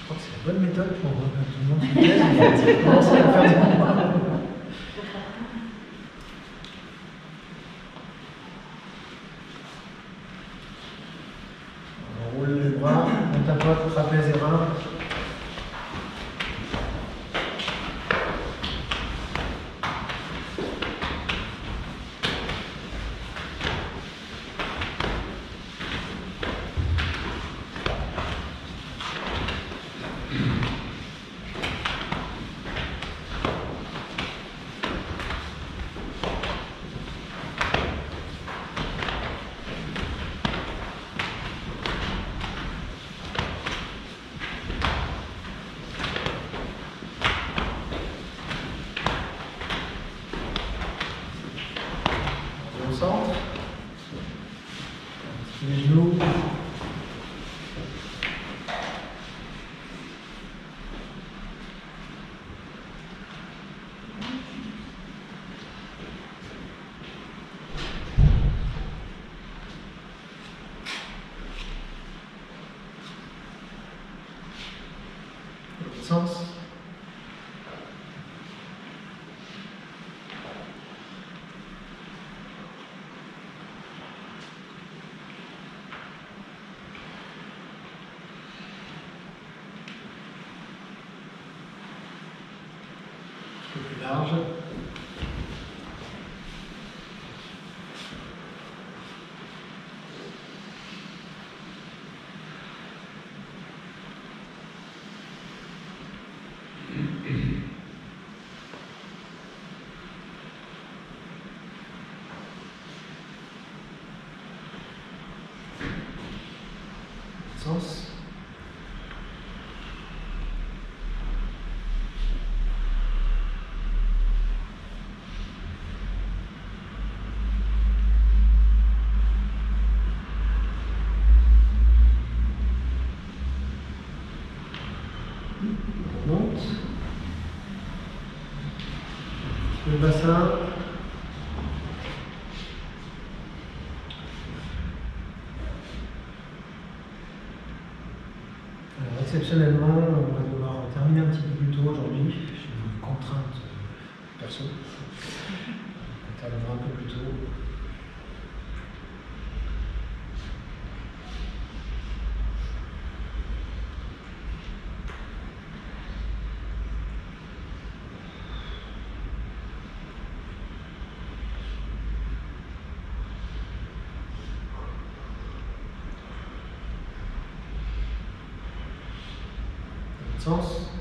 crois que c'est la bonne méthode pour tout le monde se plaise, en fait. Commencer à faire du mouvement. On roule les bras, on tapote, trapèze et reins. Au centre, les genoux, sens. Un peu plus large. Sens. On monte. Le bassin. Alors, exceptionnellement, on va devoir terminer un petit peu plus tôt aujourd'hui. J'ai une contrainte perso. On terminera un peu plus tôt. Sens.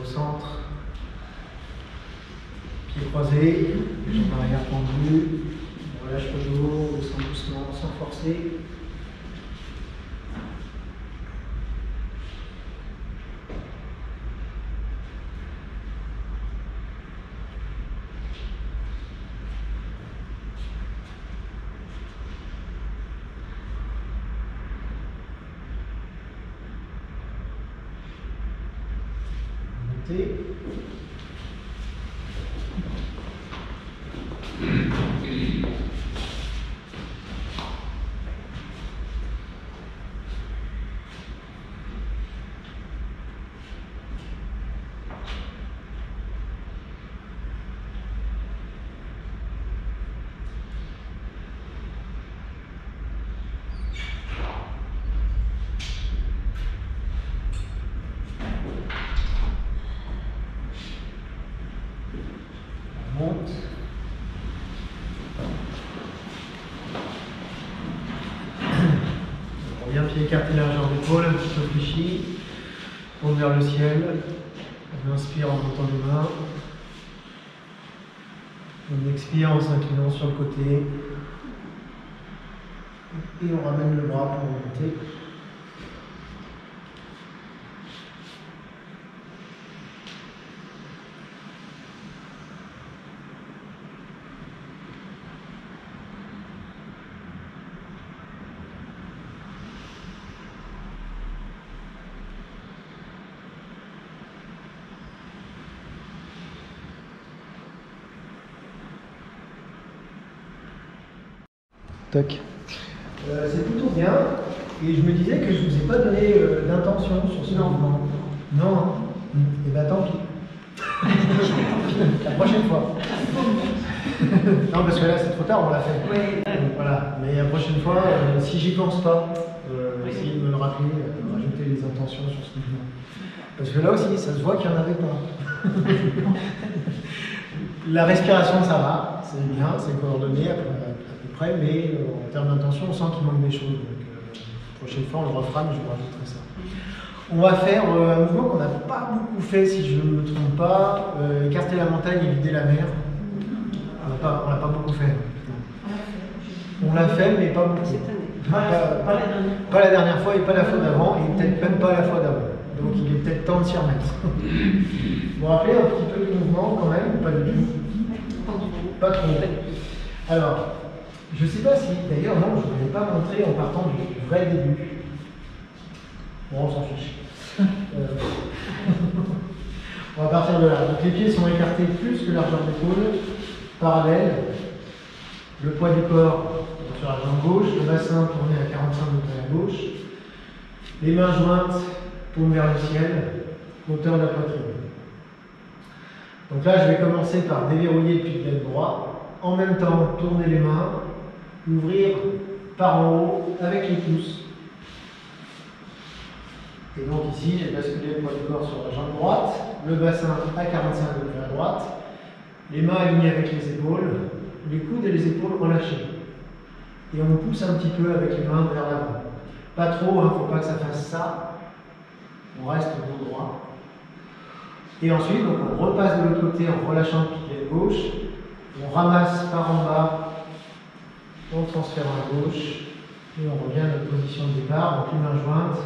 Au centre, pieds croisés, jambes arrière tendues. On relâche le dos, on descend doucement, sans forcer. Montez. Monte. On revient pied écarté, largeur d'épaule, un petit peu fléchi. Tourne vers le ciel. On inspire en montant les mains. On expire en s'inclinant sur le côté. Et on ramène le bras pour remonter. Tac. C'est plutôt bien. Et je me disais que je ne vous ai pas donné d'intention sur ce mouvement. Non, hein. Et bien tant pis. La prochaine fois. Non, parce que là c'est trop tard, on l'a fait. Oui. Donc, voilà. Mais la prochaine fois, si j'y pense pas, essayez de me le rappeler, rajouter les intentions sur ce mouvement. Parce que là aussi, ça se voit qu'il n'y en avait pas. La respiration, ça va, c'est bien, c'est coordonné à peu près, mais en termes d'intention, on sent qu'il manque des choses. Donc, la prochaine fois, on le refera, mais je vous rajouterai ça. On va faire un mouvement qu'on n'a pas beaucoup fait, si je ne me trompe pas, écarter la montagne et vider la mer. On l'a pas beaucoup fait. On l'a fait, mais pas beaucoup. Pas la dernière fois et pas la fois d'avant, et peut-être même pas la fois d'avant. Donc il est peut-être temps de s'y remettre. Vous vous rappelez un petit peu du mouvement quand même, ou pas du tout? Pas trop. Alors, je ne sais pas si, d'ailleurs non, je ne vous ai pas montré en partant du vrai début. Bon, on s'en fiche. On va partir de là. Donc les pieds sont écartés plus que largeur d'épaule, parallèle. Le poids du corps sur la jambe gauche, le bassin tourné à 45 degrés à gauche. Les mains jointes tournent vers le ciel, hauteur de la poitrine. Donc là, je vais commencer par déverrouiller le pied droit. En même temps, tourner les mains, ouvrir par en haut avec les pouces. Et donc ici, j'ai basculé le poids du corps sur la jambe droite, le bassin à 45 degrés à droite, les mains alignées avec les épaules, les coudes et les épaules relâchés. Et on pousse un petit peu avec les mains vers l'avant. Pas trop, il ne faut pas que ça fasse ça. On reste au dos droit. Et ensuite, donc, on repasse de l'autre côté en relâchant le pied gauche. On ramasse par en bas, on transfère à gauche, et on revient à notre position de départ, donc les mains jointes,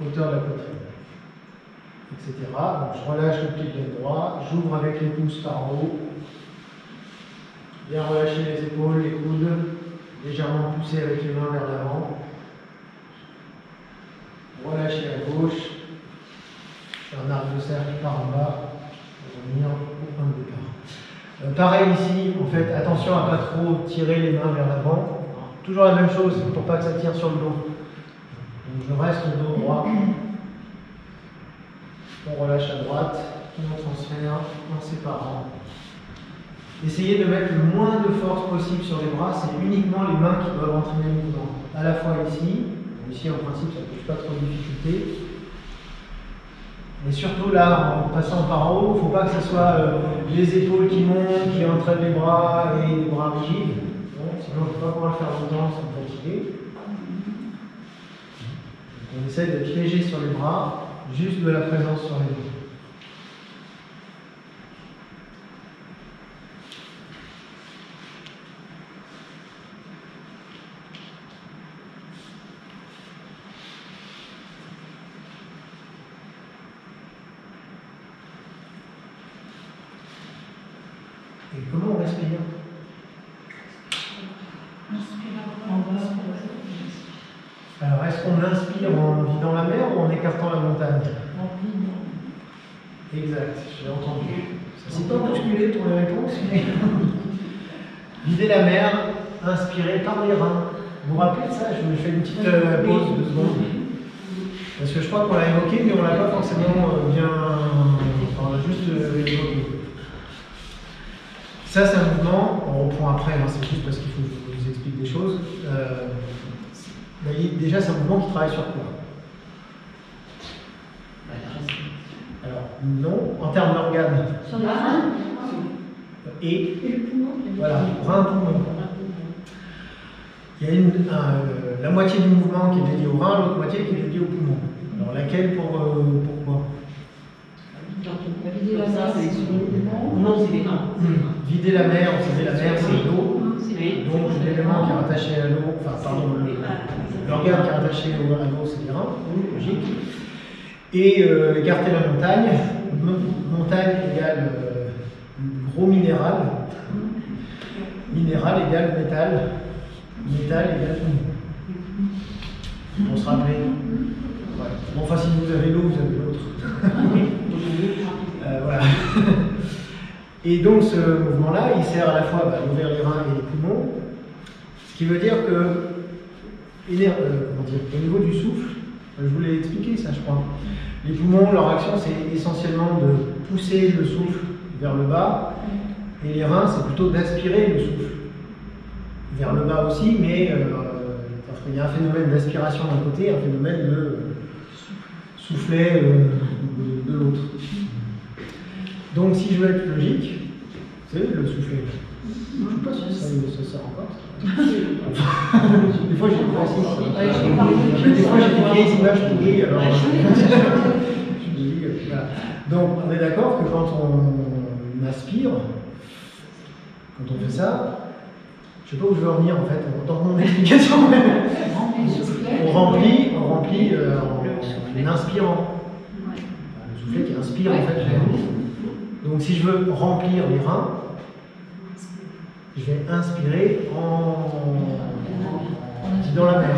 hauteur de la poitrine, etc. Donc je relâche le pied droit, j'ouvre avec les pouces par en haut, bien relâcher les épaules, les coudes, légèrement pousser avec les mains vers l'avant, relâcher à gauche, un arc de cercle par en bas, pour revenir au point de départ. Pareil ici, en fait, attention à ne pas trop tirer les mains vers l'avant. Toujours la même chose pour pas que ça tire sur le dos. Donc je reste au dos droit. On relâche à droite, on transfère en séparant. Essayez de mettre le moins de force possible sur les bras, c'est uniquement les mains qui doivent entraîner le mouvement. À la fois ici, ici en principe ça ne pose pas trop de difficulté. Mais surtout là, en passant par en haut, il ne faut pas que ce soit les épaules qui montent, qui entraînent les bras et les bras rigides. Bon, sinon, on ne peut pas pouvoir le faire longtemps sans fatiguer. Donc, on essaie d'être léger sur les bras, juste de la présence sur les dos. Et comment on respire? Alors, est-ce qu'on inspire en vidant la mer ou en écartant la montagne? Exact, j'ai entendu. Ça s'est pas bousculé pour les réponses, mais vider la mer, inspirer par les reins. Vous vous rappelez de ça? Je me fais une petite pause de 2 secondes. Parce que je crois qu'on l'a évoqué, mais on ne l'a pas forcément bien. Enfin, on l'a juste évoqué. Ça, c'est un mouvement, on reprend après, hein, c'est juste parce qu'il faut que je vous explique des choses. Déjà, c'est un mouvement qui travaille sur quoi? Alors, non, en termes d'organes. Sur les reins. Et le poumon. voilà, rein, poumon. Il y a la moitié du mouvement qui est dédiée au rein, l'autre moitié qui est dédiée au poumon. Alors, laquelle pourquoi? Vider la mer, c'est les poumons. Non, c'est les reins. Vider la mer, vous savez, la mer, c'est l'eau. Donc l'élément qui est rattaché à l'eau, enfin pardon, l'organe qui est rattaché à l'eau, c'est les reins, logique. Et écarter la montagne, montagne égale gros minéral, minéral égale métal, métal égale poumon. Pour se rappeler. Ouais. Bon, enfin, si vous avez l'eau, vous avez l'autre. Voilà. Et donc ce mouvement-là, il sert à la fois d'ouvrir les reins et les poumons, ce qui veut dire que, au niveau du souffle, je vous l'ai expliqué ça je crois, les poumons, leur action c'est essentiellement de pousser le souffle vers le bas, et les reins c'est plutôt d'aspirer le souffle vers le bas aussi, mais il y a un phénomène d'aspiration d'un côté, un phénomène de soufflet de l'autre. Donc si je veux être logique, c'est le soufflet. Je ne sais pas si ça sert encore. Des fois j'ai des vieilles images pourries, alors je dis, voilà. Donc on est d'accord que quand on aspire, quand on fait ça, je ne sais pas où je veux en venir en fait, dans mon explication. On remplit en inspirant. Le soufflet qui inspire en fait l'air. Donc si je veux remplir les reins, je vais inspirer dans la mer.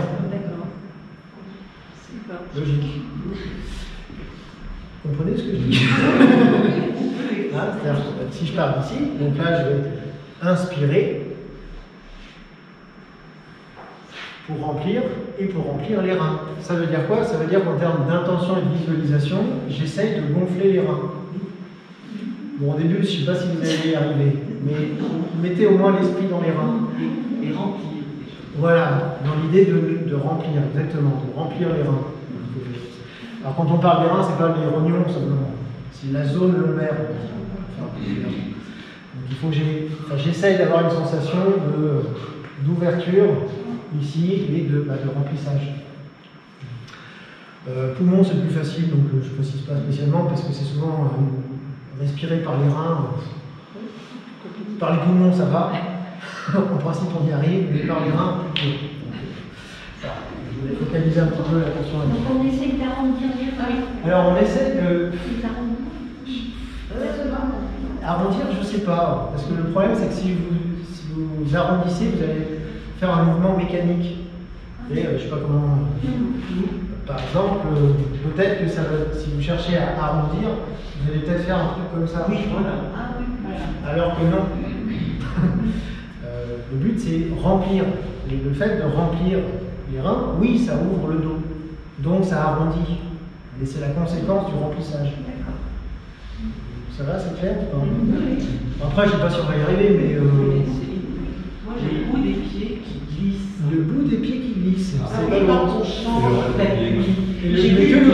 Logique. Vous comprenez ce que je dis? C'est-à-dire, si je pars d'ici, donc là je vais inspirer pour remplir et pour remplir les reins. Ça veut dire quoi? Ça veut dire qu'en termes d'intention et de visualisation, j'essaye de gonfler les reins. Bon, au début, je ne sais pas si vous allez y arriver, mais mettez au moins l'esprit dans les reins. Et remplir. Voilà, dans l'idée de remplir, exactement, de remplir les reins. Alors quand on parle des reins, ce n'est pas les rognons simplement, c'est la zone lombaire. Donc il faut que j'essaye d'avoir une sensation d'ouverture ici et de remplissage. Poumon, c'est plus facile, donc je ne précise pas spécialement parce que c'est souvent respirer par les reins. Par les poumons, ça va. En principe, on y arrive, mais par les reins, plutôt. Je voulais focaliser un petit peu l'attention. Donc on essaie d'arrondir les reins. Alors on essaie de. Arrondir, je ne sais pas. Parce que le problème, c'est que si vous arrondissez, vous allez faire un mouvement mécanique. Et je ne sais pas comment. Par exemple, peut-être que ça va, si vous cherchez à arrondir, vous allez peut-être faire un truc comme ça. Oui, voilà. Ah oui, voilà. Alors que non. Le but, c'est remplir. Et le fait de remplir les reins, oui, ça ouvre le dos. Donc ça arrondit. Et c'est la conséquence du remplissage. Ça va, c'est clair? Après, je ne sais pas si on va y arriver, mais... Moi, j'ai le bout des pieds qui glisse. Le bout des pieds qui glisse. C'est pas quand on change d'appui. J'ai vu que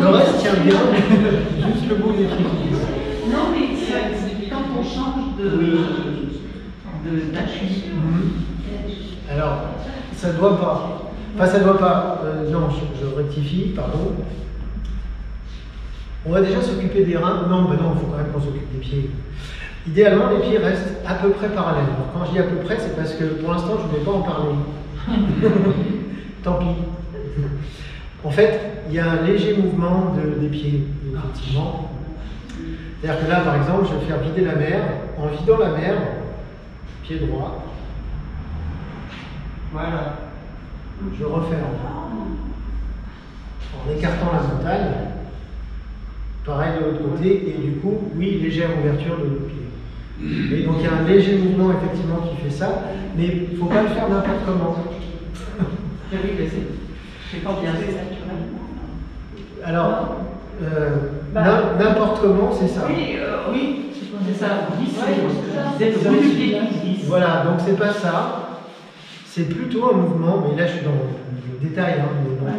le reste tient bien, juste le bout des pieds qui glisse. Non, mais c'est quand on change d'appui. Alors, ça doit pas. Enfin, ça doit pas. Non, je rectifie, pardon. On va déjà s'occuper des reins. Non, ben non, il faut quand même qu'on s'occupe des pieds. Idéalement, les pieds restent à peu près parallèles. Alors, quand je dis à peu près, c'est parce que pour l'instant, je ne vais pas en parler. Tant pis. En fait, il y a un léger mouvement des pieds, effectivement. C'est-à-dire que là, par exemple, je vais faire vider la mer. En vidant la mer, pied droit. Voilà. Je referme. En écartant la montagne. Pareil de l'autre côté. Et du coup, oui, légère ouverture de l'autre pied. Et donc, il y a un léger mouvement, effectivement, qui fait ça. Mais il ne faut pas le faire n'importe comment. Oui, mais c'est pas bien fait naturellement. Alors, n'importe comment, c'est ça. Oui, c'est ça. Ouais, C'est le bout du pied qui glisse. Voilà, donc c'est pas ça. C'est plutôt un mouvement, mais là je suis dans le détail, hein, mais bon.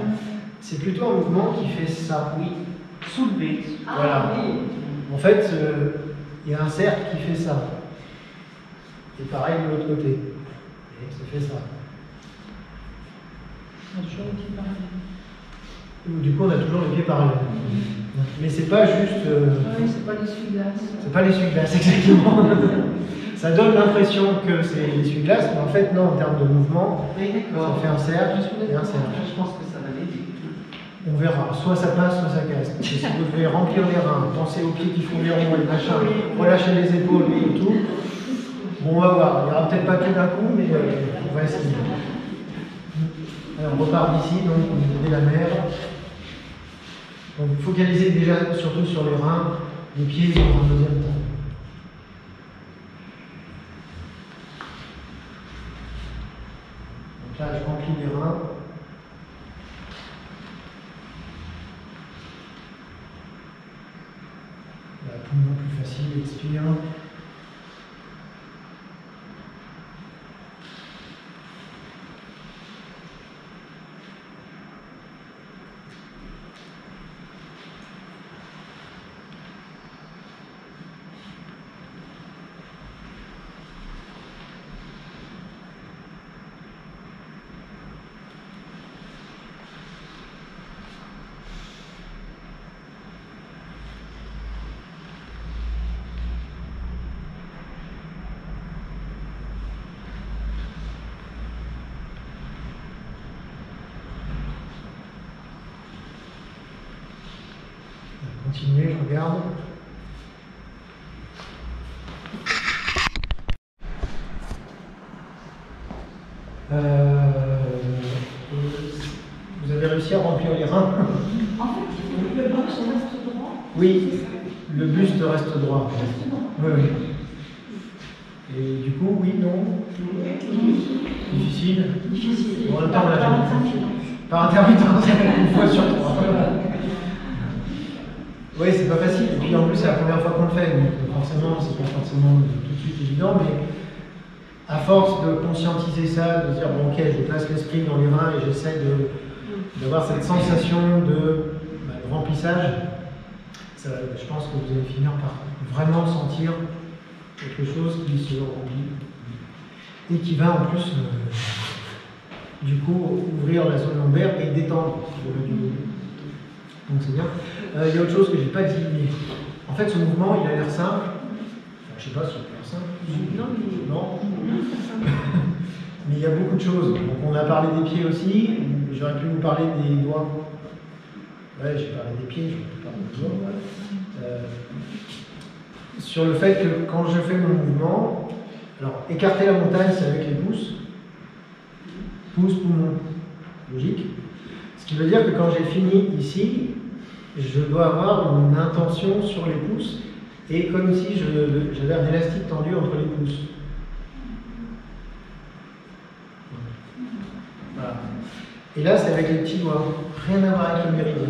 C'est plutôt un mouvement qui fait ça. Oui, soulever. Voilà. En fait, il y a un cercle qui fait ça. Et pareil de l'autre côté. Et ça fait ça. Du coup, on a toujours les pieds parallèles. Mais c'est pas juste. C'est pas l'essuie-glace. C'est pas l'essuie-glace, exactement. Ça donne l'impression que c'est l'essuie-glace, mais en fait, non, en termes de mouvement, Oui, d'accord. ça fait un cercle et un cercle. Je pense que ça va l'aider. On verra, soit ça passe, soit ça casse. Parce que si vous devez remplir les reins, penser aux pieds qui font les ronds et machin, relâcher les épaules et tout, bon, on va voir. Il n'y aura peut-être pas tout d'un coup, mais on va essayer. Alors, on repart d'ici, donc au niveau de la mer. Donc, focalisez déjà surtout sur les reins, les pieds dans un deuxième temps. Donc là, je remplis les reins. Là, poumon plus facile, expire. Continuez, je regarde. Vous avez réussi à remplir les reins? En fait, le buste reste droit. Oui, le buste reste droit. Oui, oui. Et du coup, oui, non? Difficile? Difficile. En même temps, on l'a jamais fait. Par intermittence, une fois sur trois. Oui, c'est pas facile. Et puis en plus, c'est la première fois qu'on le fait. Donc forcément, c'est pas forcément tout de suite évident. Mais à force de conscientiser ça, de se dire, bon, ok, je place l'esprit dans les reins et j'essaie d'avoir cette sensation de remplissage, ça, je pense que vous allez finir par vraiment sentir quelque chose qui se remplit et qui va en plus, du coup, ouvrir la zone lombaire et détendre le bas du dos. Donc c'est bien. Il y a autre chose que je n'ai pas dit, mais en fait ce mouvement il a l'air simple. Enfin, je ne sais pas s'il a l'air simple. Non. Mais il y a beaucoup de choses. Donc on a parlé des pieds aussi. J'aurais pu vous parler des doigts. Ouais, j'ai parlé des pieds, je vais parler des doigts. Sur le fait que quand je fais mon mouvement, alors écarter la montagne c'est avec les pouces. Pouce, poumon. Logique. Ce qui veut dire que quand j'ai fini ici, je dois avoir une intention sur les pouces et comme si j'avais un élastique tendu entre les pouces. Voilà. Et là, c'est avec les petits doigts. Rien à voir avec le méridien.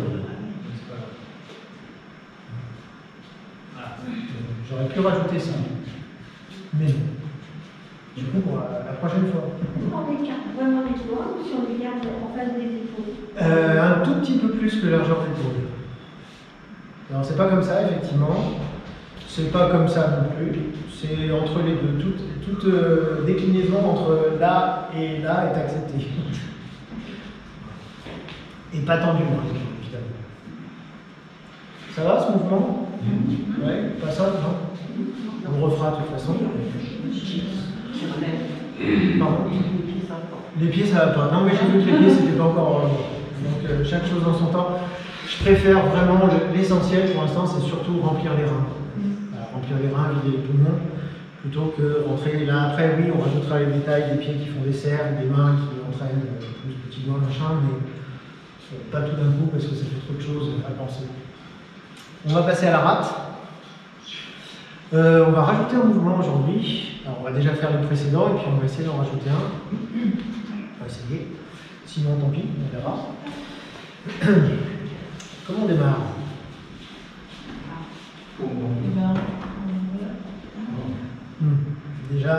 Voilà. J'aurais pu rajouter ça. Mais non. Du coup, pour la prochaine fois. On écarte vraiment les doigts ou si on les garde en face des épaules? Un tout petit peu plus que largeur d'épaule. Alors c'est pas comme ça effectivement, c'est pas comme ça non plus, c'est entre les deux, toute déclinaison entre là et là est acceptée. Et pas tendu évidemment. Ça va ce mouvement? Ouais, pas ça, non? On le refera de toute façon. Pardon? Les pieds ça va pas. Non mais j'ai vu que les pieds c'était pas encore. Donc chaque chose en son temps. Je préfère vraiment l'essentiel pour l'instant, c'est surtout remplir les reins. Voilà, remplir les reins, vider les poumons, plutôt que rentrer là. Après, oui, on rajoutera les détails des pieds qui font des cercles, des mains qui entraînent plus petits doigts, machin, mais pas tout d'un coup parce que ça fait trop de choses à penser. On va passer à la rate. On va rajouter un mouvement aujourd'hui. Alors, on va déjà faire les précédents et puis on va essayer d'en rajouter un. On va essayer. Sinon, tant pis, on verra. Comment on démarre? Déjà,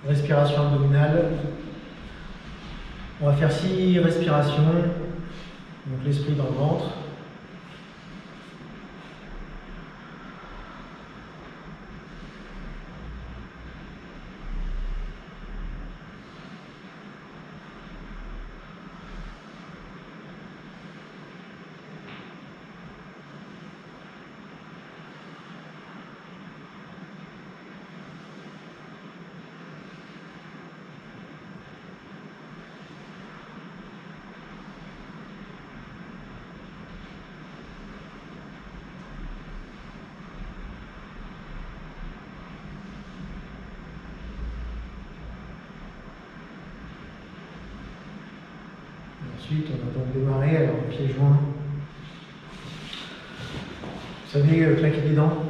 respiration abdominale. On va faire 6 respirations. Donc l'esprit dans le ventre. Ensuite, on va donc démarrer, alors pieds joints. Vous savez, claquer des dents.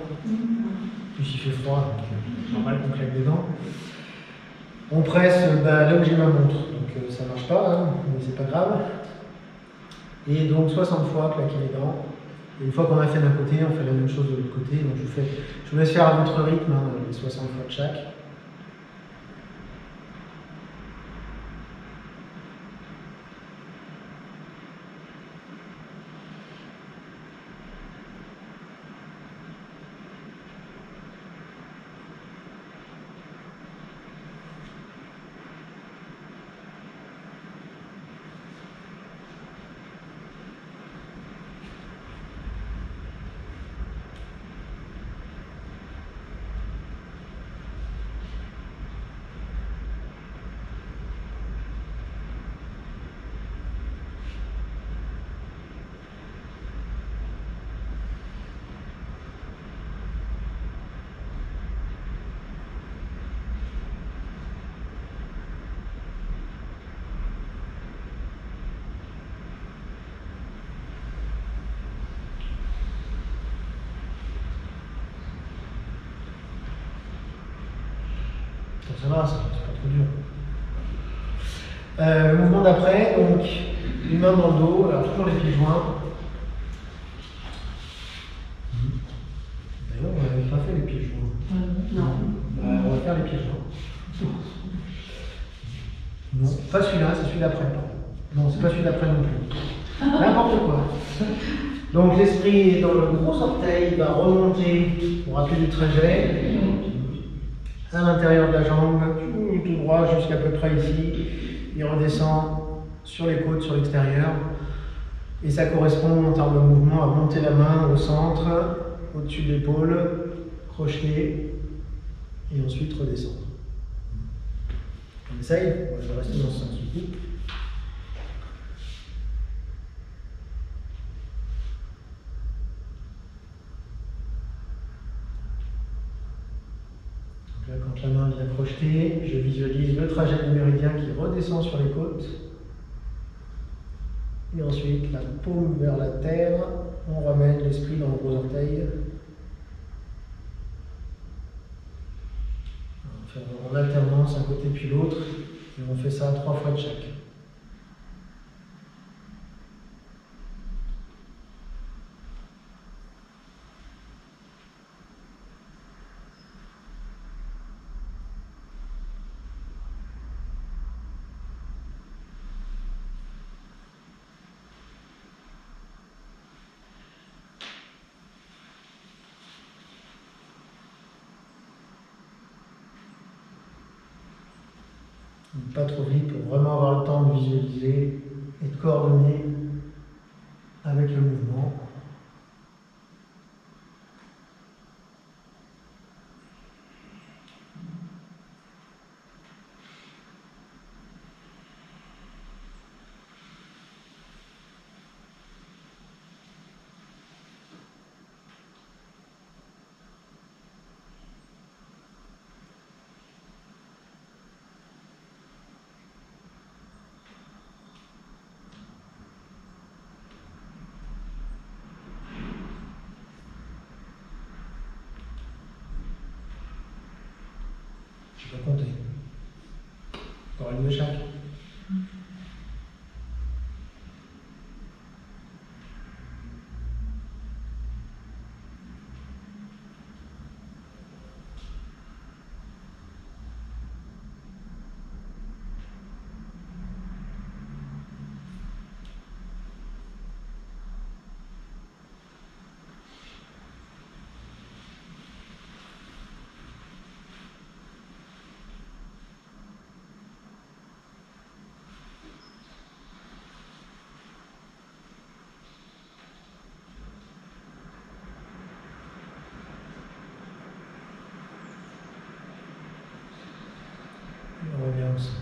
Puis il fait froid, donc c'est normal qu'on claque des dents. On presse là où j'ai ma montre, donc ça ne marche pas, hein, mais c'est pas grave. Et donc 60 fois claquer les dents. Et une fois qu'on a fait d'un côté, on fait la même chose de l'autre côté. Donc je vous laisse faire à votre rythme, hein, les 60 fois de chaque. Donc ça va, c'est pas trop dur. Le mouvement d'après, donc une main dans le dos, alors toujours les pieds joints. D'ailleurs, on n'avait pas fait les pieds joints. Non. On va faire les pieds joints. Non, pas celui-là, c'est celui d'après. Non, c'est pas celui d'après non plus. N'importe quoi. Donc l'esprit dans le gros orteil va remonter pour rappeler du trajet à l'intérieur de la jambe, tout droit jusqu'à peu près ici. Il redescend sur les côtes, sur l'extérieur. Et ça correspond en termes de mouvement à monter la main au centre, au-dessus de l'épaule, crocheter et ensuite redescendre. On essaye, je vais rester dans ce sens du coup. Donc là, quand la main vient crocheter, je visualise le trajet du méridien qui redescend sur les côtes. Et ensuite, la paume vers la terre, on ramène l'esprit dans le gros orteil. On va faire en alternance un côté puis l'autre, et on fait ça 3 fois de chaque. Pas trop vite pour vraiment avoir le temps de visualiser et de coordonner avec le mouvement. Je vais compter. Encore une de chaque. On revient au centre.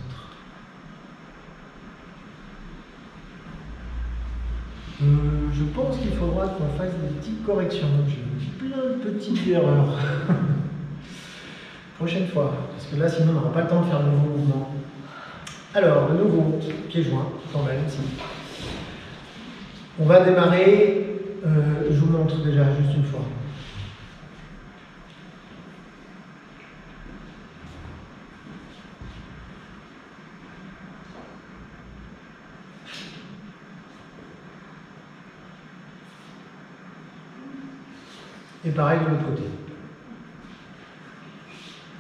Je pense qu'il faudra qu'on fasse des petites corrections. J'ai plein de petites erreurs. Prochaine fois, parce que là sinon on n'aura pas le temps de faire de nouveaux mouvements. Alors, de nouveau, pieds joints, quand même, ici. On va démarrer, je vous montre déjà juste une fois. Et pareil de l'autre côté.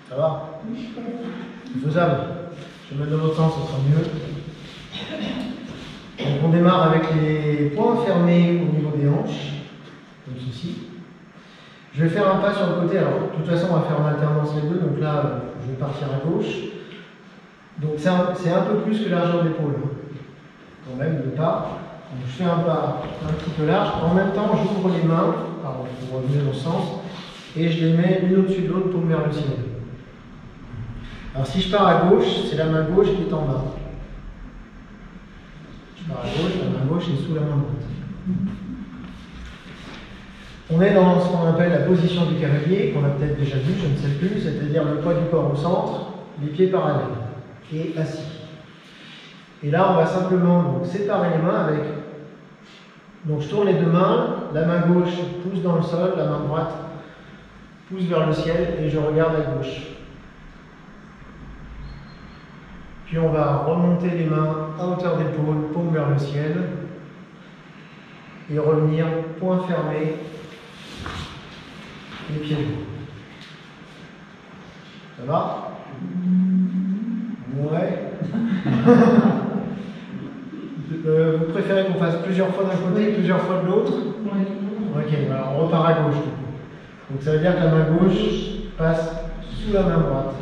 Ça va? C'est faisable. Je vais mettre dans l'autre sens, ça sera mieux. Donc on démarre avec les poings fermés au niveau des hanches, comme ceci. Je vais faire un pas sur le côté. Alors, de toute façon, on va faire en alternance les deux. Donc là, je vais partir à gauche. Donc c'est un peu plus que largeur d'épaule. Quand même, le pas. Donc, je fais un pas un petit peu large. En même temps, j'ouvre les mains, pardon, pour revenir au sens, et je les mets l'une au-dessus de l'autre pour vers le ciel. Alors si je pars à gauche, c'est la main gauche qui est en bas. Je pars à gauche, la main gauche est sous la main droite. On est dans ce qu'on appelle la position du cavalier, qu'on a peut-être déjà vu, je ne sais plus, c'est-à-dire le poids du corps au centre, les pieds parallèles et assis. Et là, on va simplement donc, séparer les mains avec. Donc je tourne les deux mains, la main gauche pousse dans le sol, la main droite pousse vers le ciel et je regarde à gauche. Puis on va remonter les mains à hauteur d'épaule, paume vers le ciel et revenir, poing fermé, les pieds droits. Ça va? Ouais. Vous préférez qu'on fasse plusieurs fois d'un côté, plusieurs fois de l'autre? Ok, alors on repart à gauche. Donc ça veut dire que la main gauche passe sous la main droite.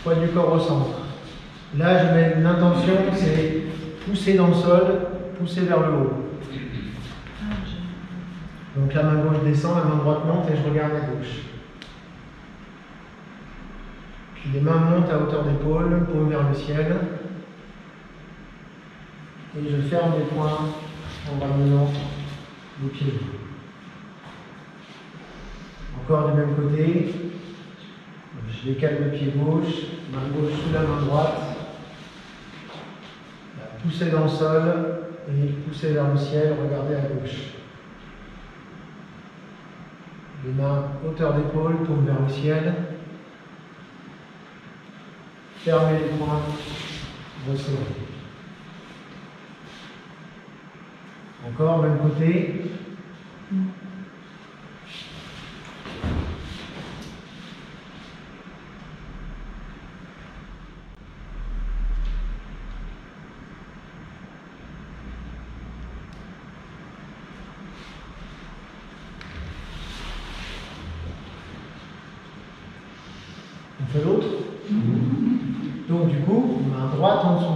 Poids du corps au centre. Là, je mets une intention, c'est pousser dans le sol, pousser vers le haut. Donc la main gauche descend, la main droite monte et je regarde à gauche. Puis les mains montent à hauteur d'épaule, paume vers le ciel. Et je ferme les poings en ramenant les pieds. Encore du même côté. Je décale le pied gauche, main gauche sous la main droite. Pousser dans le sol et pousser vers le ciel, regardez à gauche. Les mains hauteur d'épaule, paume vers le ciel. Fermez les poings, resserrez. Encore, même côté. On fait l'autre. Donc du coup, main droite en dessous.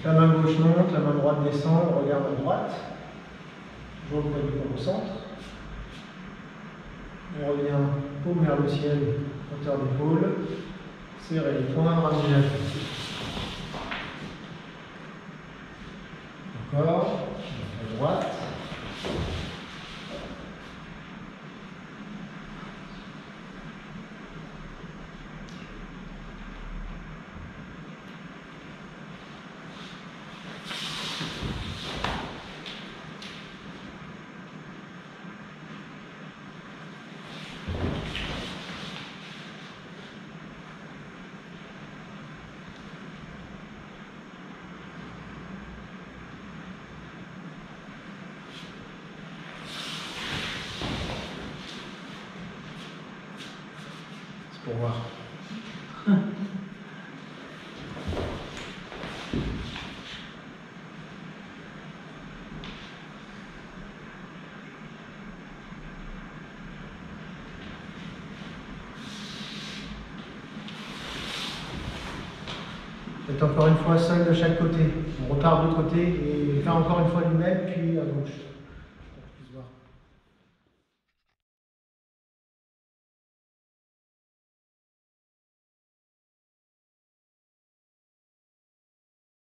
La main gauche monte, la main droite descend, on regarde à droite. Toujours le poids du corps au centre. On revient, paume vers le ciel, hauteur d'épaule. Serrez les poings, ramenez la tête. Encore, à droite. Pour voir. Faites encore une fois seul de chaque côté. On repart de l'autre côté et faire encore une fois du même, puis à gauche.